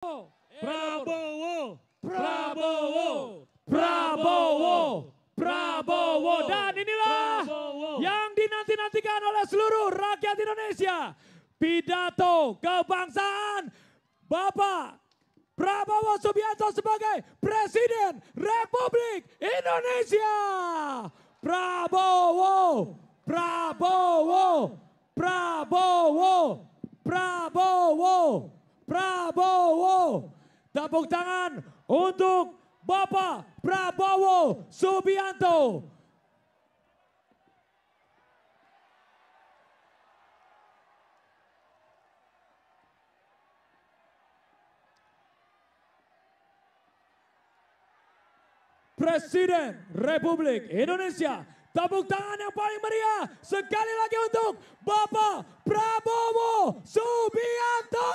Prabowo, Prabowo, Prabowo, Prabowo. Dan inilah yang dinanti-nantikan oleh seluruh rakyat Indonesia. Pidato kebangsaan Bapak Prabowo Subianto sebagai Presiden Republik Indonesia. Prabowo, Prabowo, Prabowo, Prabowo, Prabowo. Tepuk tangan untuk Bapak Prabowo Subianto. Presiden Republik Indonesia. Tepuk tangan yang paling meriah sekali lagi untuk Bapak Prabowo Subianto.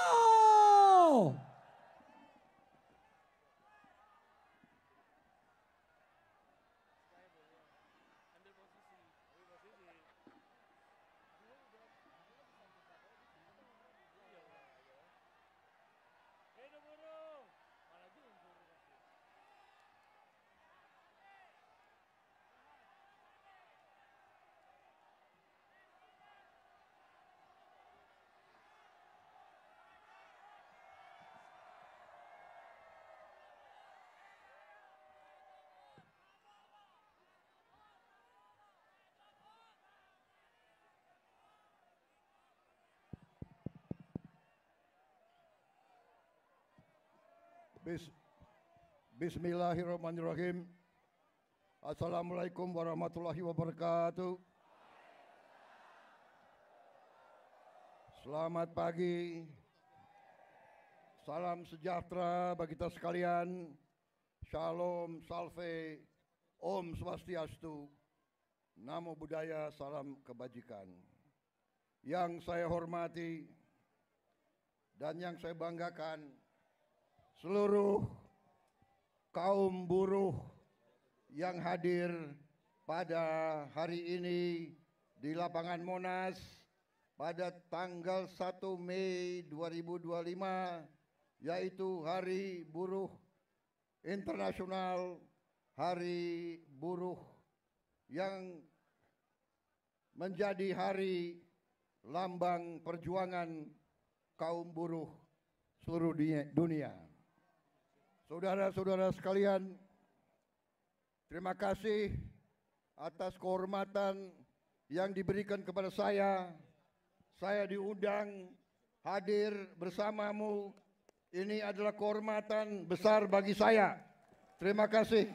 Bismillahirrahmanirrahim. Assalamualaikum warahmatullahi wabarakatuh. Selamat pagi. Salam sejahtera bagi kita sekalian. Shalom, salve, Om Swastiastu. Namo Buddhaya, salam kebajikan. Yang saya hormati dan yang saya banggakan, seluruh kaum buruh yang hadir pada hari ini di lapangan Monas pada tanggal 1 Mei 2025, yaitu Hari Buruh Internasional, Hari Buruh yang menjadi hari lambang perjuangan kaum buruh seluruh dunia. Saudara-saudara sekalian, terima kasih atas kehormatan yang diberikan kepada saya. Saya diundang hadir bersamamu. Ini adalah kehormatan besar bagi saya. Terima kasih.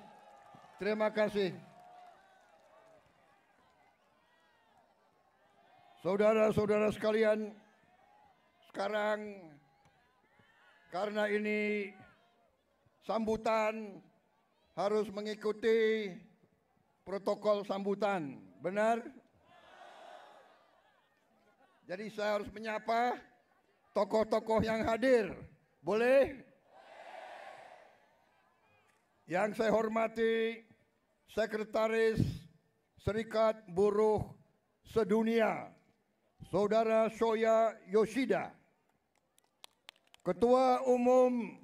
Terima kasih. Saudara-saudara sekalian, sekarang karena ini sambutan harus mengikuti protokol sambutan, benar? Jadi saya harus menyapa tokoh-tokoh yang hadir, boleh? Yang saya hormati Sekretaris Serikat Buruh Sedunia, Saudara Shoya Yoshida, Ketua Umum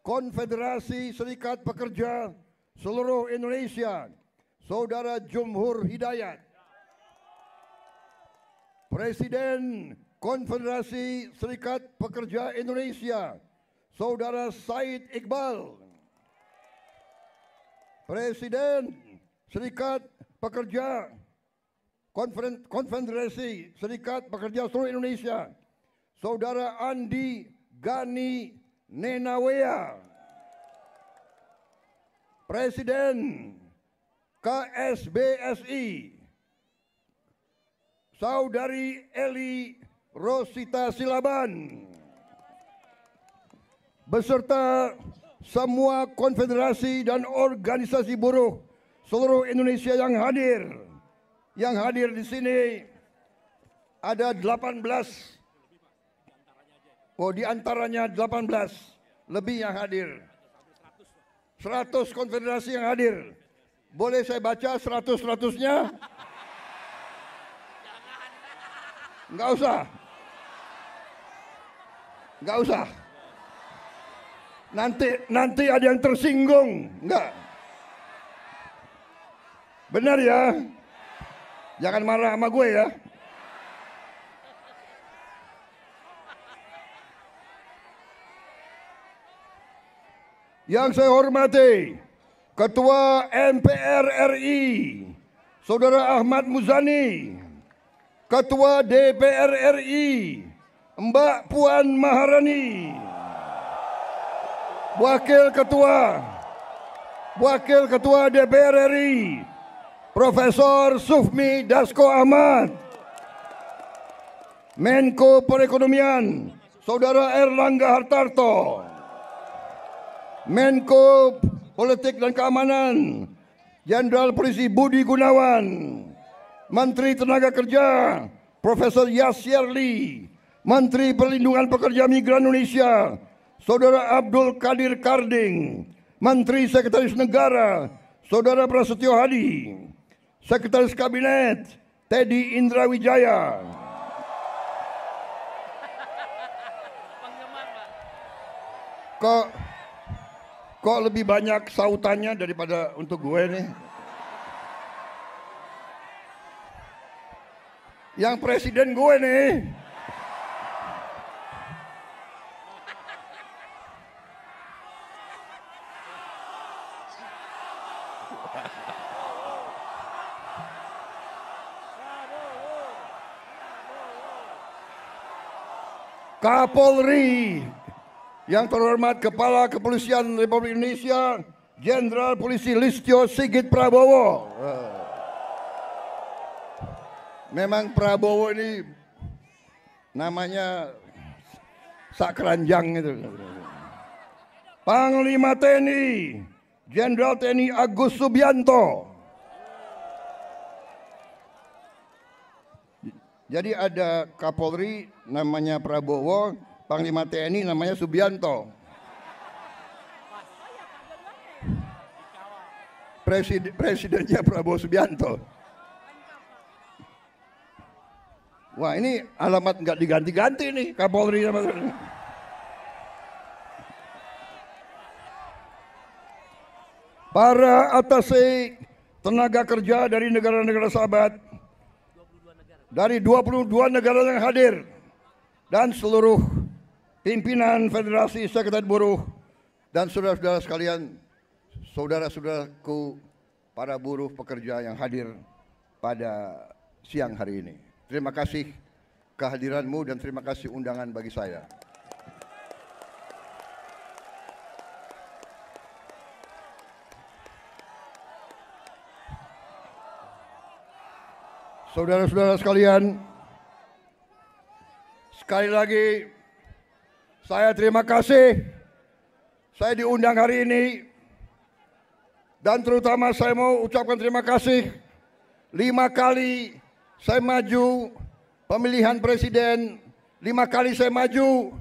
Konfederasi Serikat Pekerja Seluruh Indonesia, Saudara Jumhur Hidayat, Presiden Konfederasi Serikat Pekerja Indonesia, Saudara Said Iqbal, Presiden Serikat Pekerja Konfederasi Serikat Pekerja Seluruh Indonesia, Saudara Andi Gani Nenawea, Presiden KSBSI, Saudari Eli Rosita Silaban, beserta semua konfederasi dan organisasi buruh seluruh Indonesia yang hadir. Yang hadir di sini ada 18. Oh, di antaranya 18 lebih yang hadir. 100 konfederasi yang hadir. Boleh saya baca 100-100-nya? Enggak usah. Enggak usah. Nanti ada yang tersinggung. Enggak. Benar ya? Jangan marah sama gue ya. Yang saya hormati Ketua MPR RI Saudara Ahmad Muzani, Ketua DPR RI Mbak Puan Maharani, Wakil Ketua DPR RI Profesor Sufmi Dasko Ahmad, Menko Perekonomian Saudara Erlangga Hartarto, Menko Politik dan Keamanan Jenderal Polisi Budi Gunawan, Menteri Tenaga Kerja Profesor Yasirli, Menteri Perlindungan Pekerja Migran Indonesia Saudara Abdul Qadir Karding, Menteri Sekretaris Negara Saudara Prasetyo Hadi, Sekretaris Kabinet Teddy Indra Wijaya, Kok lebih banyak sautannya daripada untuk gue nih? Yang presiden gue nih. Kapolri yang terhormat Kepala Kepolisian Republik Indonesia Jenderal Polisi Listio Sigit Prabowo. Memang Prabowo ini namanya sakranjang itu. Panglima TNI Jenderal TNI Agus Subianto. Jadi ada Kapolri namanya Prabowo, Panglima TNI namanya Subianto. Presidennya Prabowo Subianto. Wah, ini alamat nggak diganti-ganti nih Kapolri sama para atase tenaga kerja dari negara-negara sahabat, dari 22 negara yang hadir, dan seluruh pimpinan Federasi Sekretariat Buruh dan saudara-saudara sekalian, saudara-saudaraku para buruh pekerja yang hadir pada siang hari ini. Terima kasih kehadiranmu dan terima kasih undangan bagi saya. Saudara-saudara sekalian, sekali lagi saya terima kasih saya diundang hari ini, dan terutama saya mau ucapkan terima kasih 5 kali saya maju pemilihan presiden, 5 kali saya maju,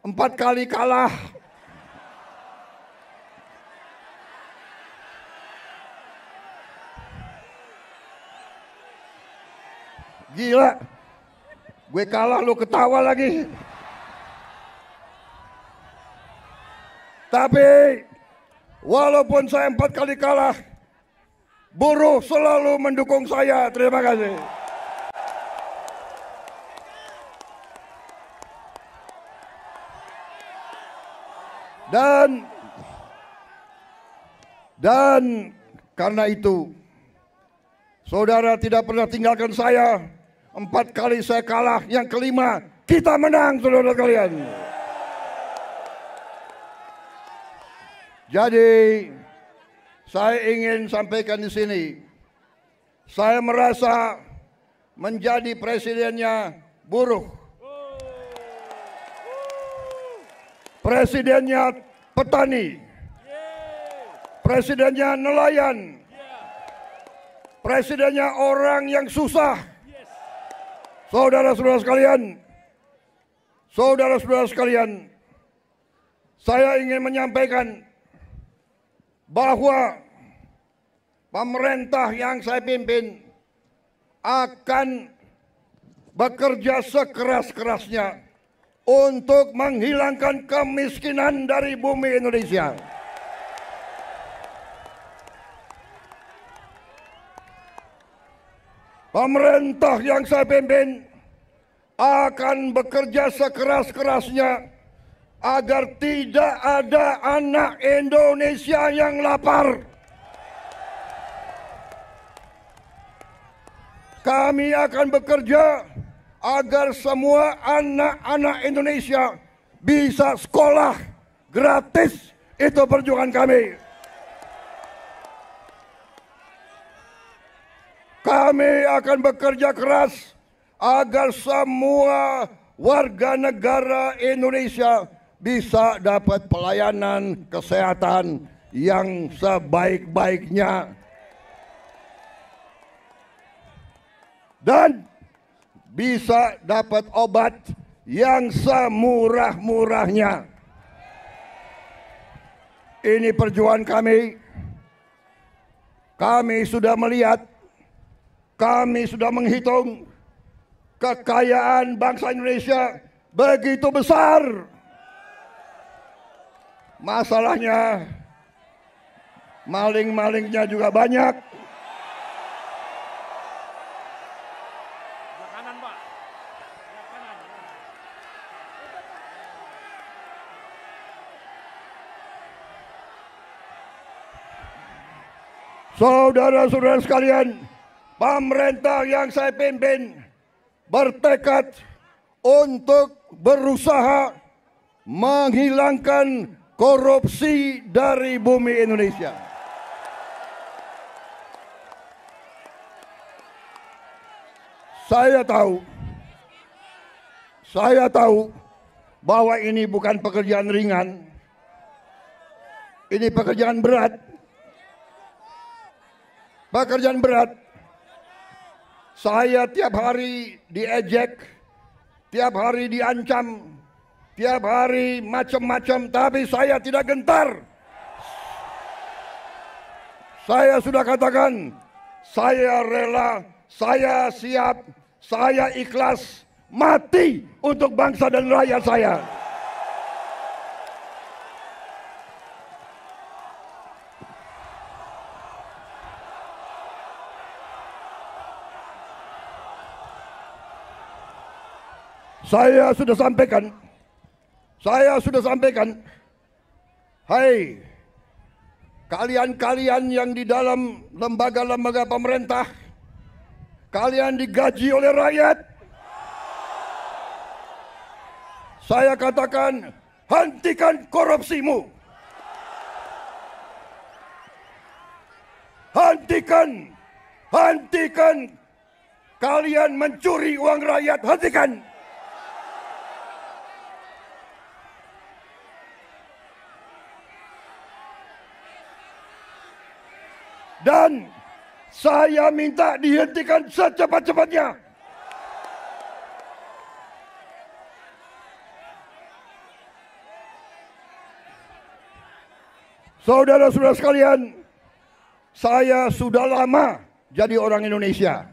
4 kali kalah. Gila, gue kalah lu ketawa lagi. Tapi walaupun saya 4 kali kalah, buruh selalu mendukung saya. Terima kasih. Dan karena itu, saudara tidak pernah tinggalkan saya. 4 kali saya kalah, yang kelima kita menang, saudara kalian. Jadi saya ingin sampaikan di sini, saya merasa menjadi presidennya buruh, presidennya petani, presidennya nelayan, presidennya orang yang susah. Saudara-saudara sekalian, saya ingin menyampaikan bahwa pemerintah yang saya pimpin akan bekerja sekeras-kerasnya untuk menghilangkan kemiskinan dari bumi Indonesia. Pemerintah yang saya pimpin akan bekerja sekeras-kerasnya agar tidak ada anak Indonesia yang lapar. Kami akan bekerja agar semua anak-anak Indonesia bisa sekolah gratis. Itu perjuangan kami. Kami akan bekerja keras agar semua warga negara Indonesia bisa dapat pelayanan kesehatan yang sebaik-baiknya. Dan bisa dapat obat yang semurah-murahnya. Ini perjuangan kami. Kami sudah melihat, kami sudah menghitung kekayaan bangsa Indonesia begitu besar. Masalahnya maling-malingnya juga banyak. Saudara-saudara sekalian, pemerintah yang saya pimpin bertekad untuk berusaha menghilangkan korupsi dari bumi Indonesia. Saya tahu bahwa ini bukan pekerjaan ringan. Ini pekerjaan berat. Pekerjaan berat. Saya tiap hari diejek, tiap hari diancam, tiap hari macam-macam, tapi saya tidak gentar. Saya sudah katakan, saya rela, saya siap, saya ikhlas mati untuk bangsa dan rakyat saya. Saya sudah sampaikan, hai kalian-kalian yang di dalam lembaga-lembaga pemerintah, kalian digaji oleh rakyat. Saya katakan, hentikan korupsimu. Hentikan kalian mencuri uang rakyat, hentikan. Dan saya minta dihentikan secepat-cepatnya. Saudara-saudara sekalian, saya sudah lama jadi orang Indonesia.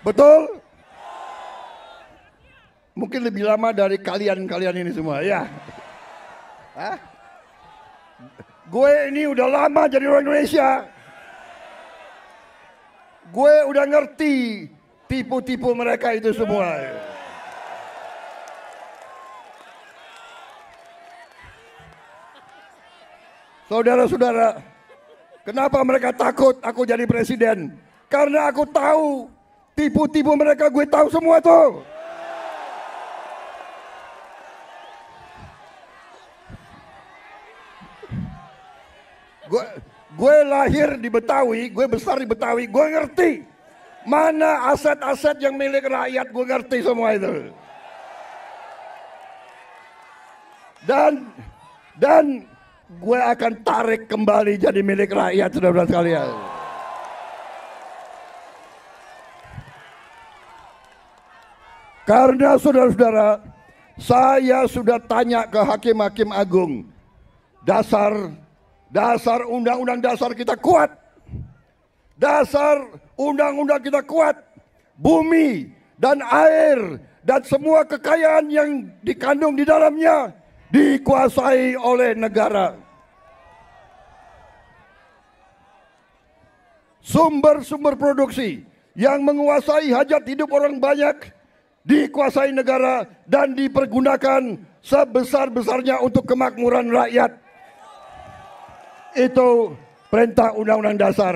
Betul? Mungkin lebih lama dari kalian-kalian ini semua, ya. Hah? Gue ini udah lama jadi orang Indonesia. Gue udah ngerti tipu-tipu mereka itu semua. Saudara-saudara, kenapa mereka takut aku jadi presiden? Karena aku tahu tipu-tipu mereka, gue tahu semua tuh. Gue lahir di Betawi, gue besar di Betawi, gue ngerti mana aset-aset yang milik rakyat, gue ngerti semua itu. Dan gue akan tarik kembali jadi milik rakyat, saudara-saudara sekalian. Karena saudara-saudara, saya sudah tanya ke hakim-hakim agung, Dasar undang-undang dasar kita kuat. Dasar undang-undang kita kuat. bumi, dan air, dan semua kekayaan yang dikandung di dalamnya dikuasai oleh negara. Sumber-sumber produksi yang menguasai hajat hidup orang banyak dikuasai negara dan dipergunakan sebesar-besarnya untuk kemakmuran rakyat. Itu perintah Undang-Undang Dasar.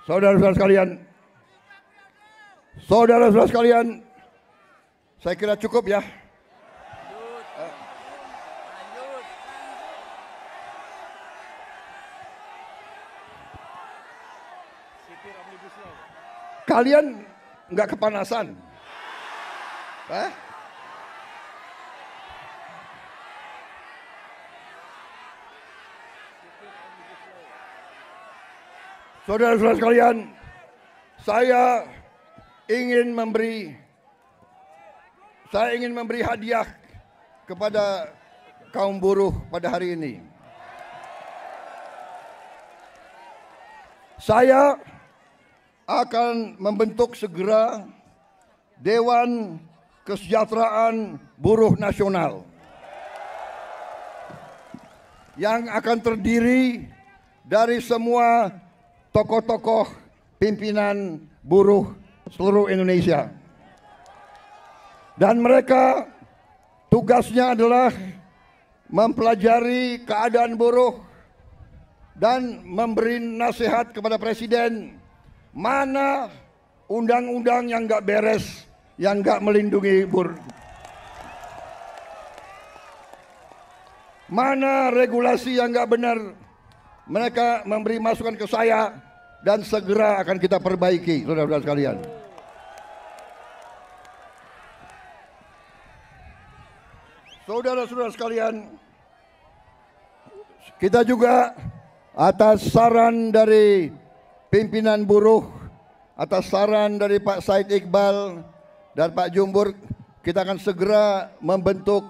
Saudara-saudara sekalian, saya kira cukup ya. Kalian nggak kepanasan? Saudara-saudara sekalian, saya ingin memberi hadiah kepada kaum buruh pada hari ini. Saya akan membentuk segera Dewan Kesejahteraan Buruh Nasional yang akan terdiri dari semua tokoh-tokoh pimpinan buruh seluruh Indonesia. Dan mereka tugasnya adalah mempelajari keadaan buruh dan memberi nasihat kepada Presiden mana undang-undang yang nggak beres, yang nggak melindungi buruh, mana regulasi yang nggak benar. Mereka memberi masukan ke saya dan segera akan kita perbaiki, saudara-saudara sekalian. Saudara-saudara sekalian, kita juga atas saran dari pimpinan buruh, atas saran dari Pak Said Iqbal dan Pak Jumbur, kita akan segera membentuk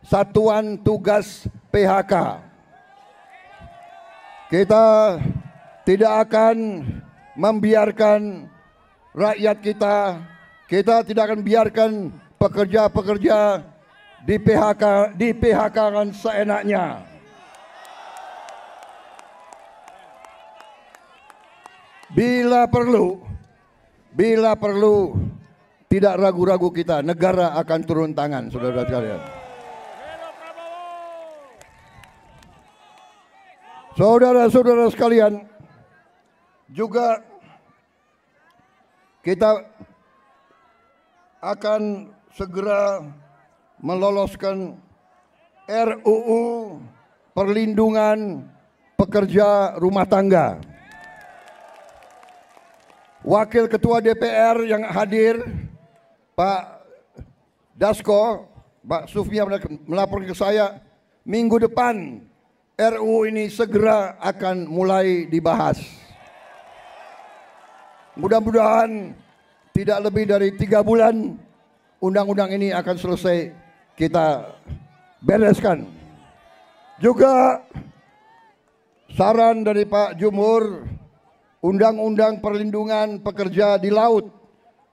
Satuan Tugas PHK. Kita tidak akan membiarkan rakyat kita tidak akan biarkan pekerja-pekerja di PHK-kan seenaknya. Bila perlu, tidak ragu-ragu kita, negara akan turun tangan, saudara-saudara sekalian. Saudara-saudara sekalian, juga kita akan segera meloloskan RUU Perlindungan Pekerja Rumah Tangga. Wakil Ketua DPR yang hadir, Pak Dasko, Pak Sufmi melapor ke saya, minggu depan RUU ini segera akan mulai dibahas. Mudah-mudahan tidak lebih dari 3 bulan undang-undang ini akan selesai kita bereskan. Juga saran dari Pak Jumhur, undang-undang perlindungan pekerja di laut,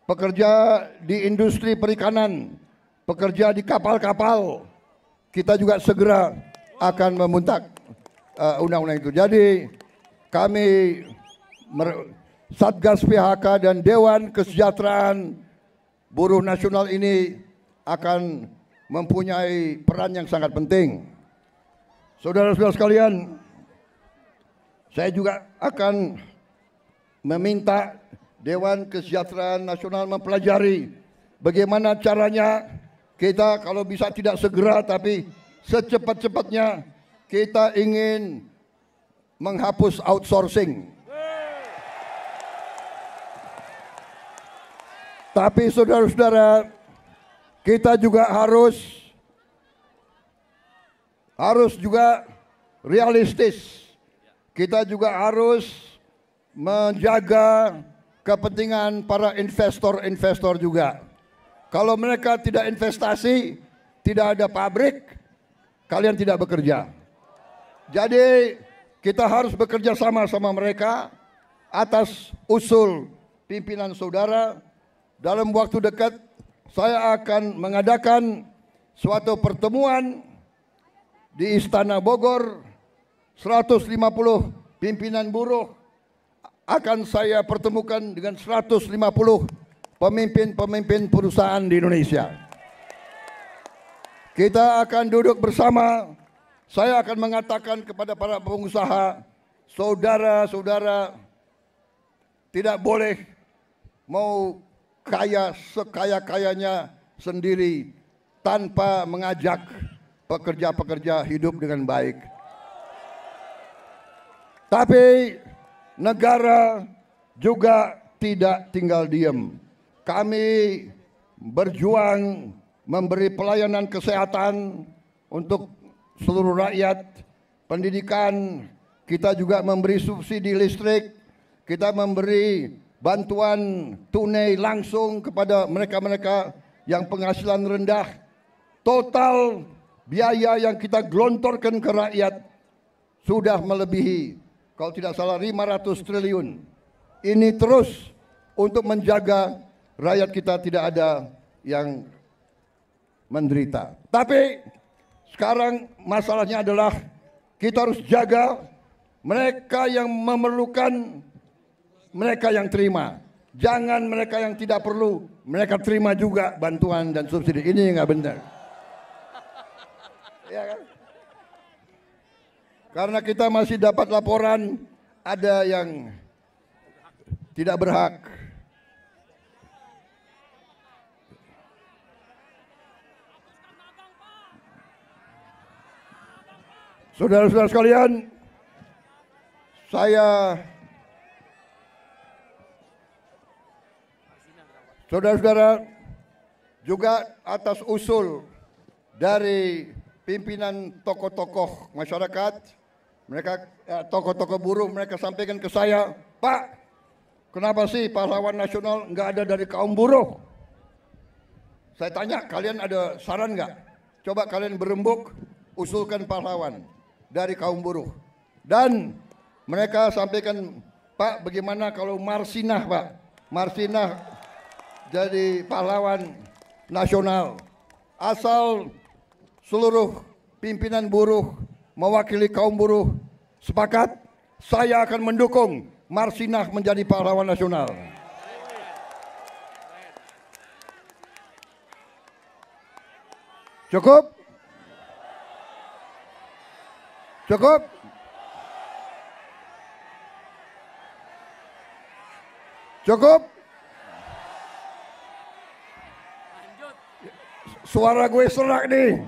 pekerja di industri perikanan, pekerja di kapal-kapal, kita juga segera akan memuntak undang-undang itu. Jadi kami Satgas PHK dan Dewan Kesejahteraan Buruh Nasional ini akan mempunyai peran yang sangat penting. Saudara-saudara sekalian, saya juga akan meminta Dewan Kesejahteraan Nasional mempelajari bagaimana caranya kita kalau bisa tidak segera tapi secepat-cepatnya kita ingin menghapus outsourcing. Tapi saudara-saudara, kita juga harus juga realistis. Kita juga harus menjaga kepentingan para investor juga. Kalau mereka tidak investasi, tidak ada pabrik, kalian tidak bekerja. Jadi kita harus bekerja sama mereka atas usul pimpinan saudara dalam waktu dekat saya akan mengadakan suatu pertemuan di Istana Bogor. 150 pimpinan buruh akan saya pertemukan dengan 150 pemimpin-pemimpin perusahaan di Indonesia. Kita akan duduk bersama. Saya akan mengatakan kepada para pengusaha, saudara-saudara, tidak boleh mau kaya sekaya-kayanya sendiri tanpa mengajak pekerja-pekerja hidup dengan baik. Tapi negara juga tidak tinggal diam. Kami berjuang memberi pelayanan kesehatan untuk seluruh rakyat, pendidikan, kita juga memberi subsidi listrik, kita memberi bantuan tunai langsung kepada mereka-mereka yang penghasilan rendah. Total biaya yang kita gelontorkan ke rakyat sudah melebihi, kalau tidak salah, 500 triliun. Ini terus untuk menjaga rakyat kita tidak ada yang menderita. Tapi sekarang masalahnya adalah kita harus jaga mereka yang memerlukan, mereka yang terima. Jangan mereka yang tidak perlu, mereka terima juga bantuan dan subsidi. Ini nggak benar. Ya kan? Karena kita masih dapat laporan ada yang tidak berhak. Saudara-saudara sekalian, saudara-saudara, juga atas usul dari pimpinan tokoh-tokoh masyarakat, mereka tokoh-tokoh buruh, mereka sampaikan ke saya, Pak, kenapa sih pahlawan nasional nggak ada dari kaum buruh? Saya tanya, kalian ada saran nggak? Coba kalian berembuk, usulkan pahlawan dari kaum buruh. Dan mereka sampaikan, Pak, bagaimana kalau Marsinah, Pak? Marsinah jadi pahlawan nasional. Asal seluruh pimpinan buruh mewakili kaum buruh sepakat, saya akan mendukung Marsinah menjadi pahlawan nasional. Cukup? Cukup? Cukup? Suara gue serak nih.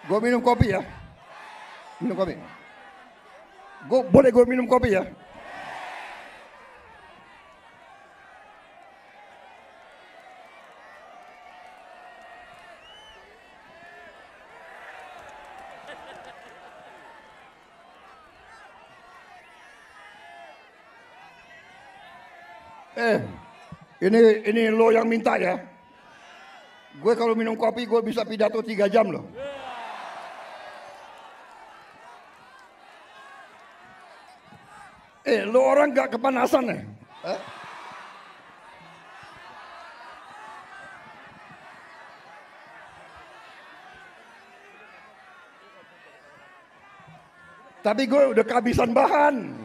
Gue minum kopi ya. Minum kopi. Boleh gue minum kopi ya? Ini lo yang minta ya. Gue kalau minum kopi gue bisa pidato 3 jam loh. Lo orang gak kepanasan ya? Tapi gue udah kehabisan bahan.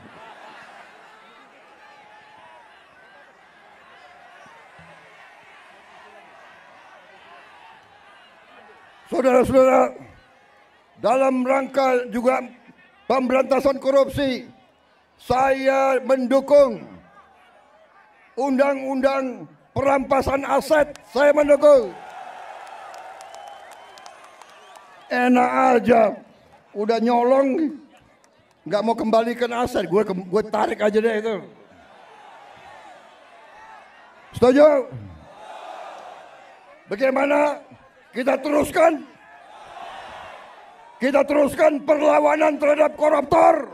Saudara-saudara, dalam rangka juga pemberantasan korupsi, saya mendukung undang-undang perampasan aset. Saya mendukung. Enak aja, udah nyolong, nggak mau kembalikan aset, gue tarik aja deh itu. Setuju? Bagaimana? Kita teruskan perlawanan terhadap koruptor.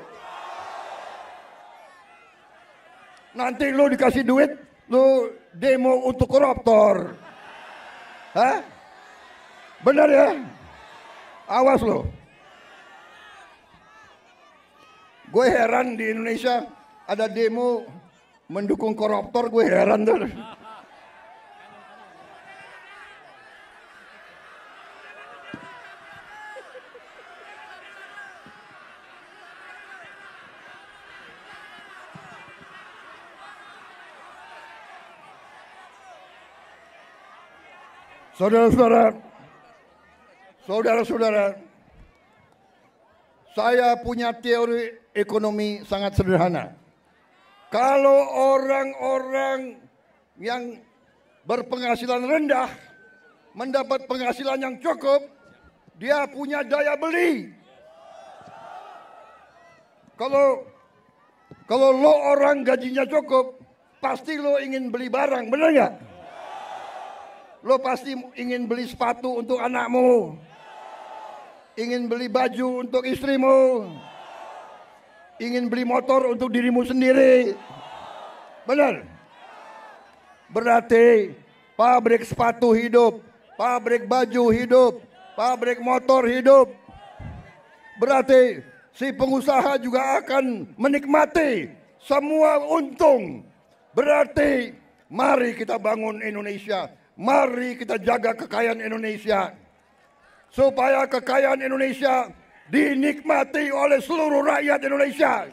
Nanti lu dikasih duit, lu demo untuk koruptor. Hah? Benar ya? Awas lu. Gue heran di Indonesia ada demo mendukung koruptor, gue heran tuh. Saudara-saudara, saya punya teori ekonomi sangat sederhana. Kalau orang-orang yang berpenghasilan rendah mendapat penghasilan yang cukup, dia punya daya beli. Kalau lo orang gajinya cukup, pasti lo ingin beli barang, benar nggak? Lo pasti ingin beli sepatu untuk anakmu, ingin beli baju untuk istrimu, ingin beli motor untuk dirimu sendiri. Benar? Berarti pabrik sepatu hidup, pabrik baju hidup, pabrik motor hidup. Berarti si pengusaha juga akan menikmati semua untung. Berarti mari kita bangun Indonesia. Mari kita jaga kekayaan Indonesia, supaya kekayaan Indonesia dinikmati oleh seluruh rakyat Indonesia.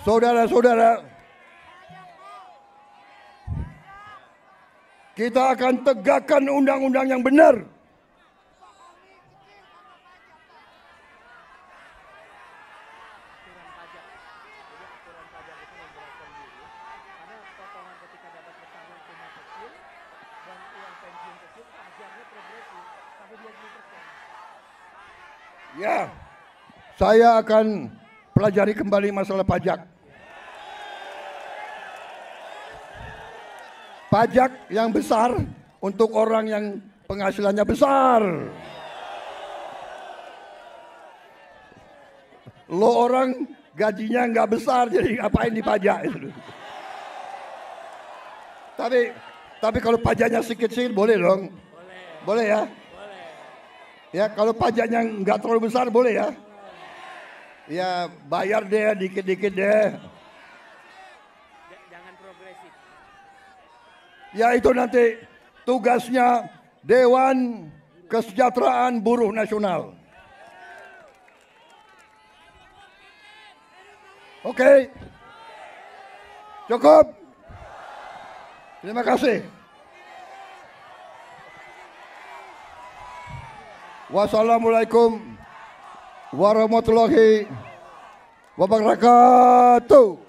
Saudara-saudara, kita akan tegakkan undang-undang yang benar. Ya, saya akan pelajari kembali masalah pajak. Pajak yang besar untuk orang yang penghasilannya besar. Lo orang gajinya nggak besar, jadi ngapain dipajak? Tapi kalau pajaknya sedikit boleh dong. Boleh ya. Ya, kalau pajaknya nggak terlalu besar boleh ya. Ya, bayar deh dikit-dikit deh. Jangan progresif. Ya, itu nanti tugasnya Dewan Kesejahteraan Buruh Nasional. Oke. Cukup. Terima kasih. Wassalamualaikum warahmatullahi wabarakatuh.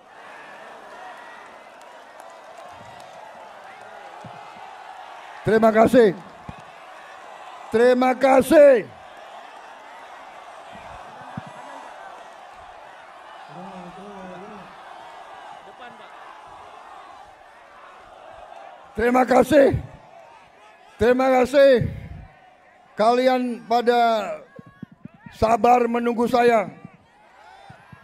Terima kasih. Terima kasih. Terima kasih. Terima kasih. Kalian pada sabar menunggu saya.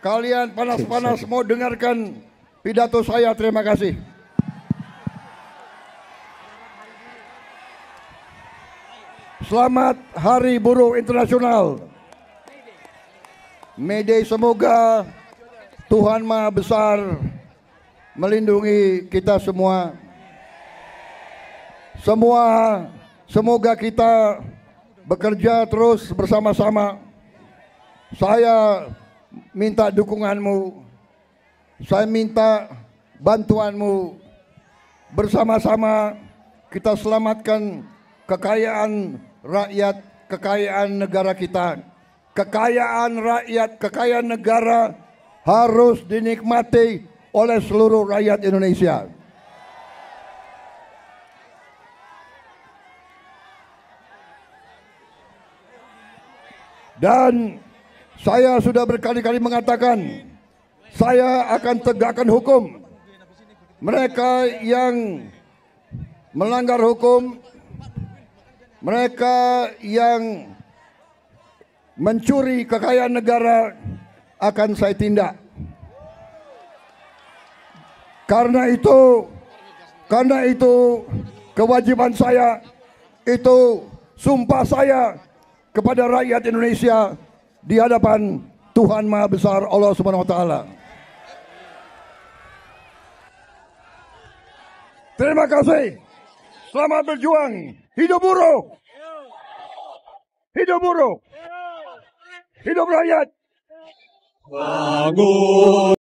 Kalian panas-panas mau dengarkan pidato saya. Terima kasih. Selamat Hari Buruh Internasional. May Day, semoga Tuhan Maha Besar melindungi kita semua. Semoga kita bekerja terus bersama-sama. Saya minta dukunganmu. Saya minta bantuanmu. Bersama-sama kita selamatkan kekayaan rakyat, kekayaan negara kita. Kekayaan rakyat, kekayaan negara harus dinikmati oleh seluruh rakyat Indonesia. Dan saya sudah berkali-kali mengatakan, saya akan tegakkan hukum. Mereka yang melanggar hukum, mereka yang mencuri kekayaan negara akan saya tindak. Karena itu kewajiban saya, itu sumpah saya kepada rakyat Indonesia di hadapan Tuhan. Tuhan Maha Besar Allah Subhanahu wa taala. Terima kasih. Selamat berjuang. Hidup buruh. Hidup buruh. Hidup rakyat. Bangun.